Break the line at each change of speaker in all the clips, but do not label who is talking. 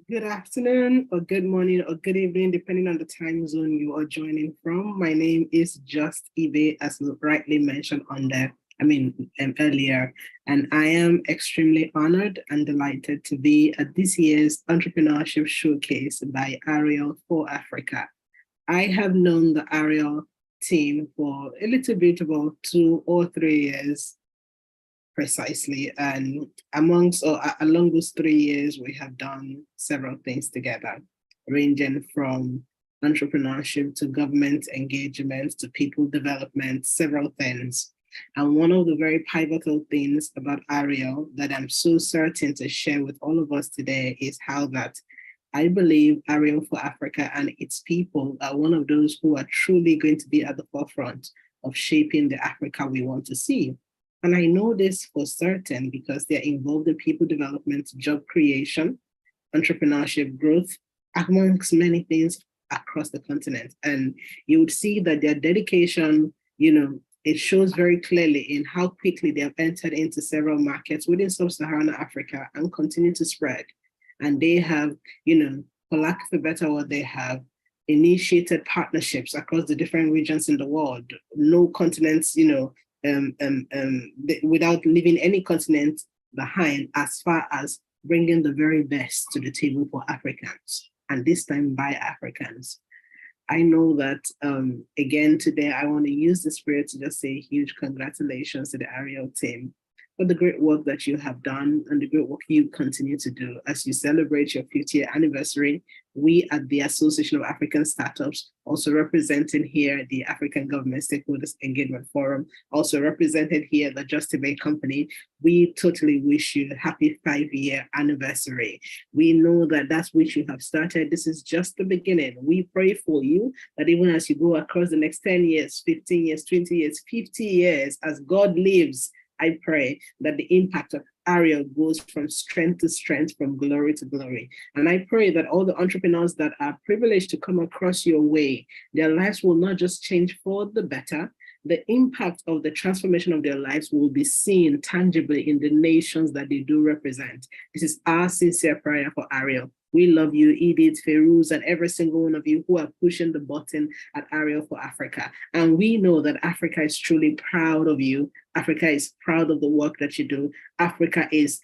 Good afternoon, or good morning, or good evening, depending on the time zone you are joining from. My name is Just Ibe, as rightly mentioned earlier, and I am extremely honored and delighted to be at this year's Entrepreneurship Showcase by Arielle for Africa. I have known the Arielle team for a little bit about 2 or 3 years precisely. And along those 3 years, we have done several things together, ranging from entrepreneurship to government engagement to people development, several things. And one of the very pivotal things about Arielle that I'm so certain to share with all of us today is how that I believe Arielle for Africa and its people are one of those who are truly going to be at the forefront of shaping the Africa we want to see. And I know this for certain because they're involved in people development, job creation, entrepreneurship growth, amongst many things across the continent. And you would see that their dedication, it shows very clearly in how quickly they have entered into several markets within sub-Saharan Africa and continue to spread. And they have, for lack of a better word, they have initiated partnerships across the different regions in the world. No continents, without leaving any continent behind, as far as bringing the very best to the table for Africans, and this time by Africans. I know that, again, today I want to use the spirit to just say huge congratulations to the Arielle team for the great work that you have done and the great work you continue to do as you celebrate your 50th anniversary. We at the Association of African Startups, also representing here the African Government Stakeholders Engagement Forum, also represented here the Just Debate Company, we totally wish you a happy 5-year anniversary. We know that that's which you have started. This is just the beginning. We pray for you that even as you go across the next 10 years, 15 years, 20 years, 50 years, as God lives, I pray that the impact of Arielle goes from strength to strength, from glory to glory. And I pray that all the entrepreneurs that are privileged to come across your way, their lives will not just change for the better. The impact of the transformation of their lives will be seen tangibly in the nations that they do represent. This is our sincere prayer for Arielle. We love you, Edith, Ferouz, and every single one of you who are pushing the button at Arielle for Africa. And we know that Africa is truly proud of you. Africa is proud of the work that you do. Africa is,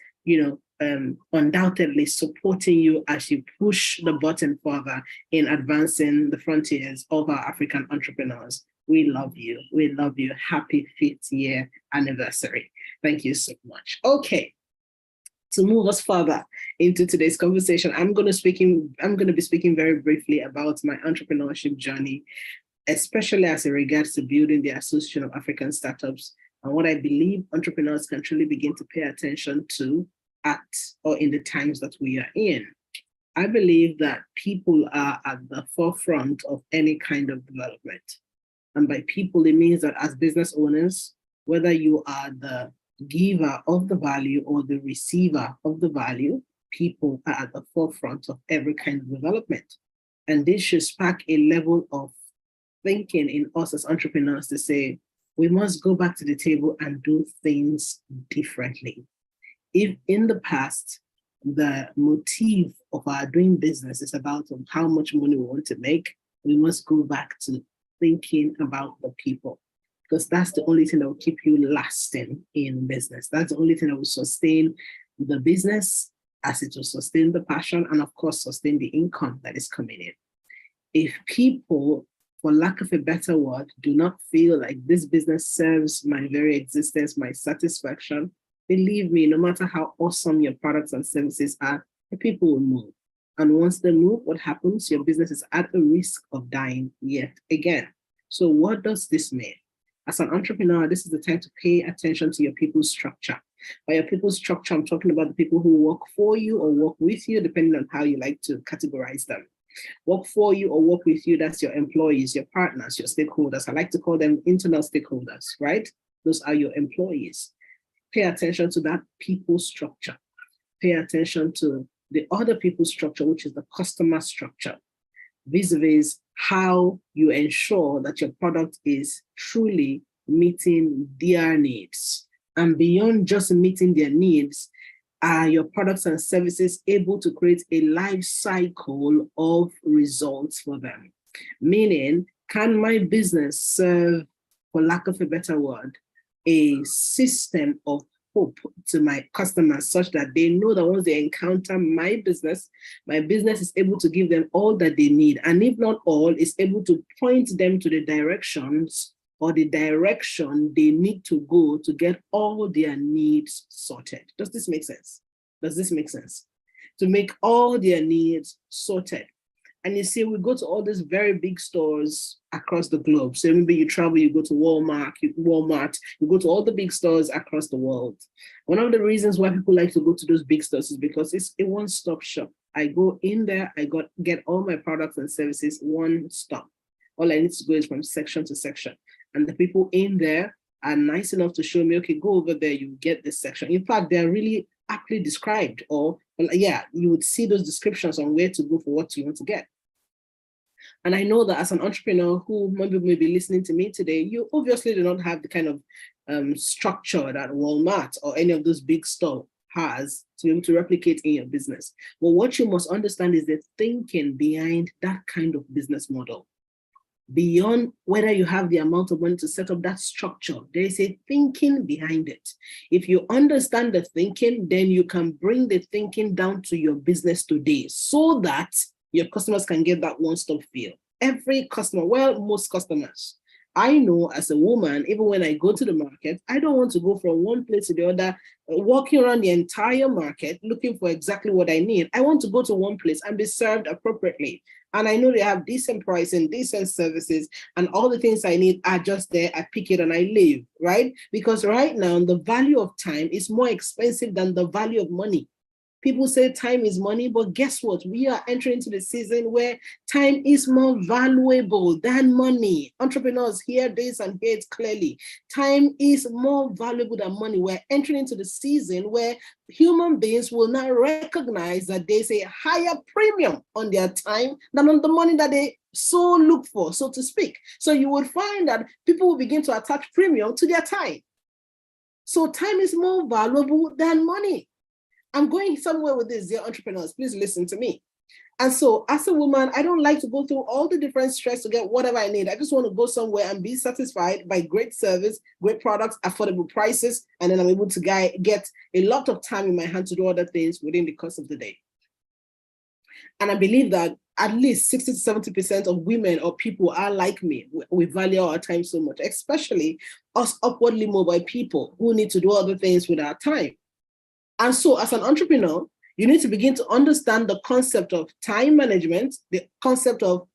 undoubtedly supporting you as you push the button further in advancing the frontiers of our African entrepreneurs. We love you. We love you. Happy 5th year anniversary. Thank you so much. Okay. To move us further into today's conversation, I'm going to be speaking very briefly about my entrepreneurship journey, especially as it regards to building the Association of African Startups and what I believe entrepreneurs can truly begin to pay attention to in the times that we are in. I believe that people are at the forefront of any kind of development. And by people, it means that as business owners, whether you are the giver of the value or the receiver of the value, people are at the forefront of every kind of development. And this should spark a level of thinking in us as entrepreneurs to say, we must go back to the table and do things differently. If in the past, the motive of our doing business is about how much money we want to make, we must go back to thinking about the people, because that's the only thing that will keep you lasting in business. That's the only thing that will sustain the business, as it will sustain the passion and, of course, sustain the income that is coming in. If people, for lack of a better word, do not feel like this business serves my very existence, my satisfaction, believe me, no matter how awesome your products and services are, the people will move. And once they move, what happens? Your business is at a risk of dying yet again. So what does this mean? As an entrepreneur, this is the time to pay attention to your people's structure. By your people's structure, I'm talking about the people who work for you or work with you, depending on how you like to categorize them. Work for you or work with you, that's your employees, your partners, your stakeholders. I like to call them internal stakeholders, right? Those are your employees. Pay attention to that people structure. Pay attention to the other people's structure, which is the customer structure, vis-a-vis how you ensure that your product is truly meeting their needs. And beyond just meeting their needs, Are your products and services able to create a life cycle of results for them? Meaning, can my business serve, for lack of a better word, a system of hope to my customers such that they know that once they encounter my business is able to give them all that they need. And if not all, is able to point them to the directions or the direction they need to go to get all their needs sorted. Does this make sense? Does this make sense? To make all their needs sorted. And you see, we go to all these very big stores across the globe. So maybe you travel, you go to Walmart, you go to all the big stores across the world. One of the reasons why people like to go to those big stores is because it's a one-stop shop. I go in there, get all my products and services one stop. All I need to go is from section to section. And the people in there are nice enough to show me, okay, go over there, you get this section. In fact, they're really aptly described, or yeah, you would see those descriptions on where to go for what you want to get. And I know that as an entrepreneur who may be listening to me today, you obviously do not have the kind of structure that Walmart or any of those big stores has to be able to replicate in your business. But what you must understand is the thinking behind that kind of business model. Beyond whether you have the amount of money to set up that structure, there is a thinking behind it. If you understand the thinking, then you can bring the thinking down to your business today so that your customers can get that one-stop feel. Every customer, well, most customers, I know as a woman, even when I go to the market, I don't want to go from one place to the other, walking around the entire market, looking for exactly what I need. I want to go to one place and be served appropriately. And I know they have decent pricing, decent services, and all the things I need are just there. I pick it and I leave, right? Because right now, the value of time is more expensive than the value of money. People say time is money, but guess what? We are entering into the season where time is more valuable than money. Entrepreneurs, hear this and hear it clearly. Time is more valuable than money. We're entering into the season where human beings will now recognize that there's a higher premium on their time than on the money that they so look for, so to speak. So you would find that people will begin to attach premium to their time. So time is more valuable than money. I'm going somewhere with this, dear entrepreneurs. Please listen to me. And so as a woman, I don't like to go through all the different stress to get whatever I need. I just want to go somewhere and be satisfied by great service, great products, affordable prices, and then I'm able to get a lot of time in my hand to do other things within the course of the day. And I believe that at least 60 to 70% of women or people are like me. We value our time so much, especially us upwardly mobile people who need to do other things with our time. And so as an entrepreneur, you need to begin to understand the concept of time management, the concept of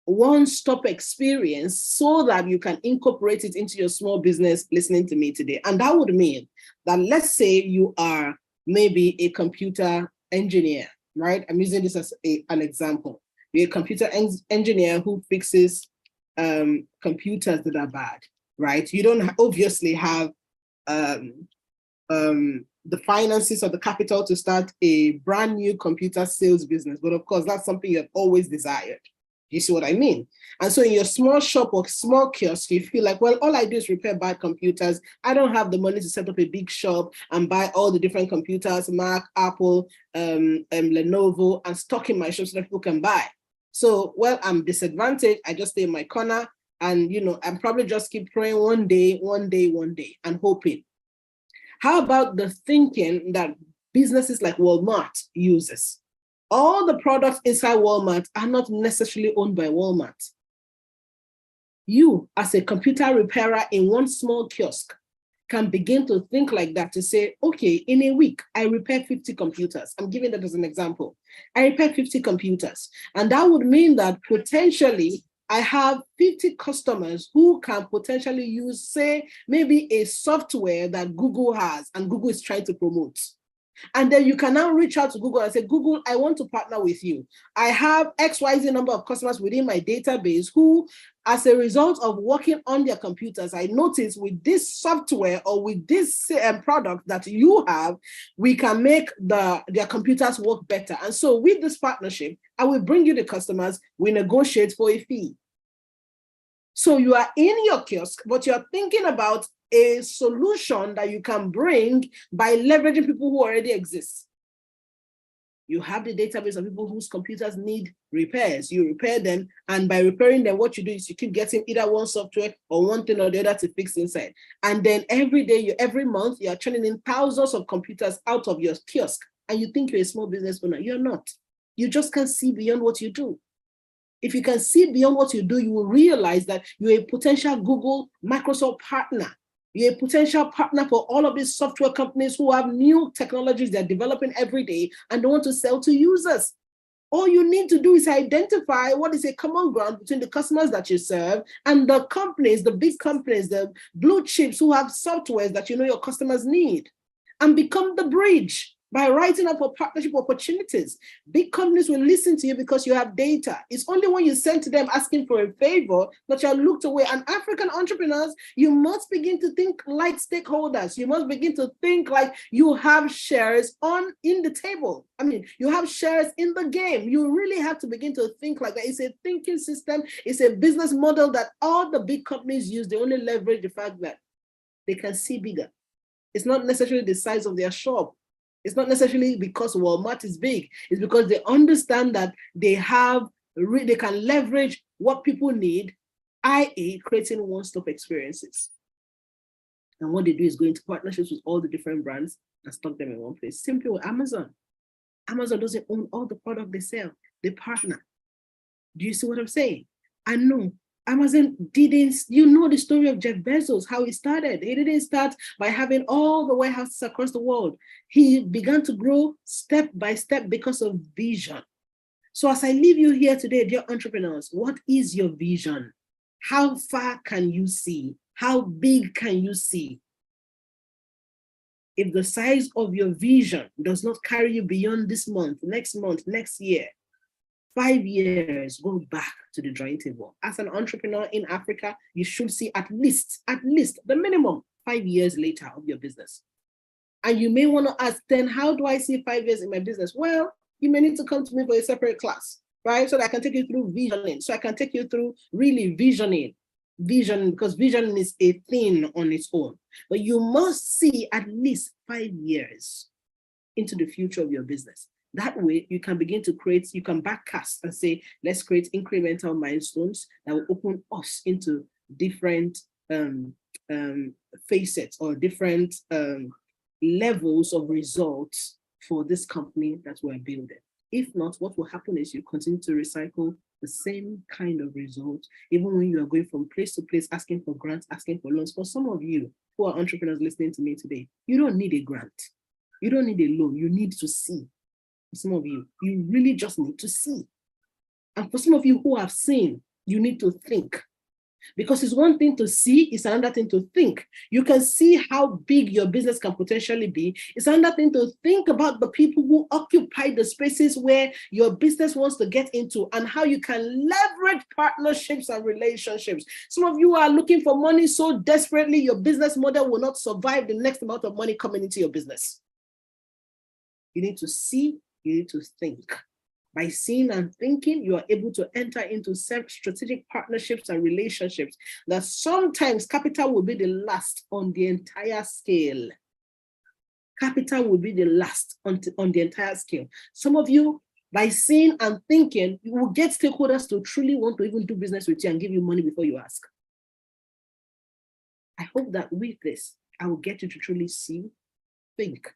one-stop experience so that you can incorporate it into your small business listening to me today. And that would mean that let's say you are maybe a computer engineer, right? I'm using this as an example. You're a computer engineer who fixes computers that are bad, right? You don't obviously have the finances or the capital to start a brand new computer sales business. But of course, that's something you have always desired. You see what I mean? And so in your small shop or small kiosk, you feel like, well, all I do is repair bad computers. I don't have the money to set up a big shop and buy all the different computers, Mac, Apple, Lenovo, and stock in my shop so that people can buy. So, well, I'm disadvantaged. I just stay in my corner and, I'm probably just keep praying one day, and hoping. How about the thinking that businesses like Walmart uses? All the products inside Walmart are not necessarily owned by Walmart. You, as a computer repairer in one small kiosk, can begin to think like that to say, okay, in a week, I repair 50 computers. I'm giving that as an example. I repair 50 computers. And that would mean that potentially I have 50 customers who can potentially use, say, maybe a software that Google has and Google is trying to promote. And then you can now reach out to Google and say, Google, I want to partner with you. I have XYZ number of customers within my database who, as a result of working on their computers, I noticed with this software or with this product that you have, we can make their computers work better. And so with this partnership, I will bring you the customers, we negotiate for a fee. So you are in your kiosk, but you're thinking about a solution that you can bring by leveraging people who already exist. You have the database of people whose computers need repairs. You repair them, and by repairing them, what you do is you keep getting either one software or one thing or the other to fix inside. And then every day, every month, you are churning in thousands of computers out of your kiosk, and you think you're a small business owner. You're not. You just can't see beyond what you do. If you can see beyond what you do, you will realize that you're a potential Google, Microsoft partner. You're a potential partner for all of these software companies who have new technologies they're developing every day and they want to sell to users. All you need to do is identify what is a common ground between the customers that you serve and the companies, the big companies, the blue chips who have softwares that you know your customers need, and become the bridge. By writing up for partnership opportunities, big companies will listen to you because you have data. It's only when you send to them asking for a favor that you're looked away. And African entrepreneurs, you must begin to think like stakeholders. You must begin to think like you have shares in the table. I mean, you have shares in the game. You really have to begin to think like that. It's a thinking system. It's a business model that all the big companies use. They only leverage the fact that they can see bigger. It's not necessarily the size of their shop. It's not necessarily because Walmart is big. It's because they understand that they can leverage what people need, i.e. creating one-stop experiences. And what they do is go into partnerships with all the different brands and stock them in one place. Simply with Amazon. Amazon doesn't own all the product they sell. They partner. Do you see what I'm saying? I know Amazon didn't, you know the story of Jeff Bezos, how he started. He didn't start by having all the warehouses across the world. He began to grow step by step because of vision. So as I leave you here today, dear entrepreneurs, what is your vision? How far can you see? How big can you see? If the size of your vision does not carry you beyond this month, next year, 5 years, go back to the drawing table. As an entrepreneur in Africa, you should see at least the minimum 5 years later of your business. And you may want to ask, then how do I see 5 years in my business? Well, you may need to come to me for a separate class, right? So that I can take you through visioning. So I can take you through really visioning, because visioning is a thing on its own. But you must see at least 5 years into the future of your business. That way, you can begin to create, you can backcast and say, let's create incremental milestones that will open us into different facets or different levels of results for this company that we're building. If not, what will happen is you continue to recycle the same kind of results, even when you are going from place to place, asking for grants, asking for loans. For some of you who are entrepreneurs listening to me today, you don't need a grant. You don't need a loan. You need to see. For some of you, you really just need to see. And for some of you who have seen, you need to think. Because it's one thing to see, it's another thing to think. You can see how big your business can potentially be. It's another thing to think about the people who occupy the spaces where your business wants to get into and how you can leverage partnerships and relationships. Some of you are looking for money so desperately, your business model will not survive the next amount of money coming into your business. You need to see, you need to think. By seeing and thinking, you are able to enter into strategic partnerships and relationships that sometimes capital will be the last on the entire scale. Capital will be the last on the entire scale. Some of you, by seeing and thinking, you will get stakeholders to truly want to even do business with you and give you money before you ask. I hope that with this, I will get you to truly see, think,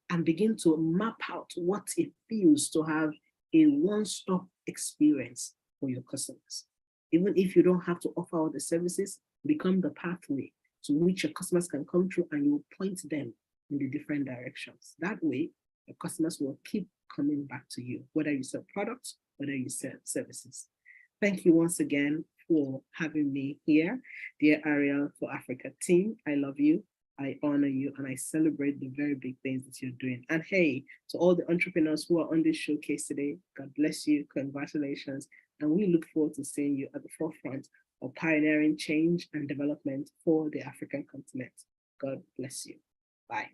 and begin to map out what it feels to have a one-stop experience for your customers. Even if you don't have to offer all the services, become the pathway to which your customers can come through, and you will point them in the different directions. That way, your customers will keep coming back to you, whether you sell products, whether you sell services. Thank you once again for having me here. Dear Arielle for Africa team, I love you. I honor you, and I celebrate the very big things that you're doing. And hey, to all the entrepreneurs who are on this showcase today, God bless you, congratulations. And we look forward to seeing you at the forefront of pioneering change and development for the African continent. God bless you. Bye.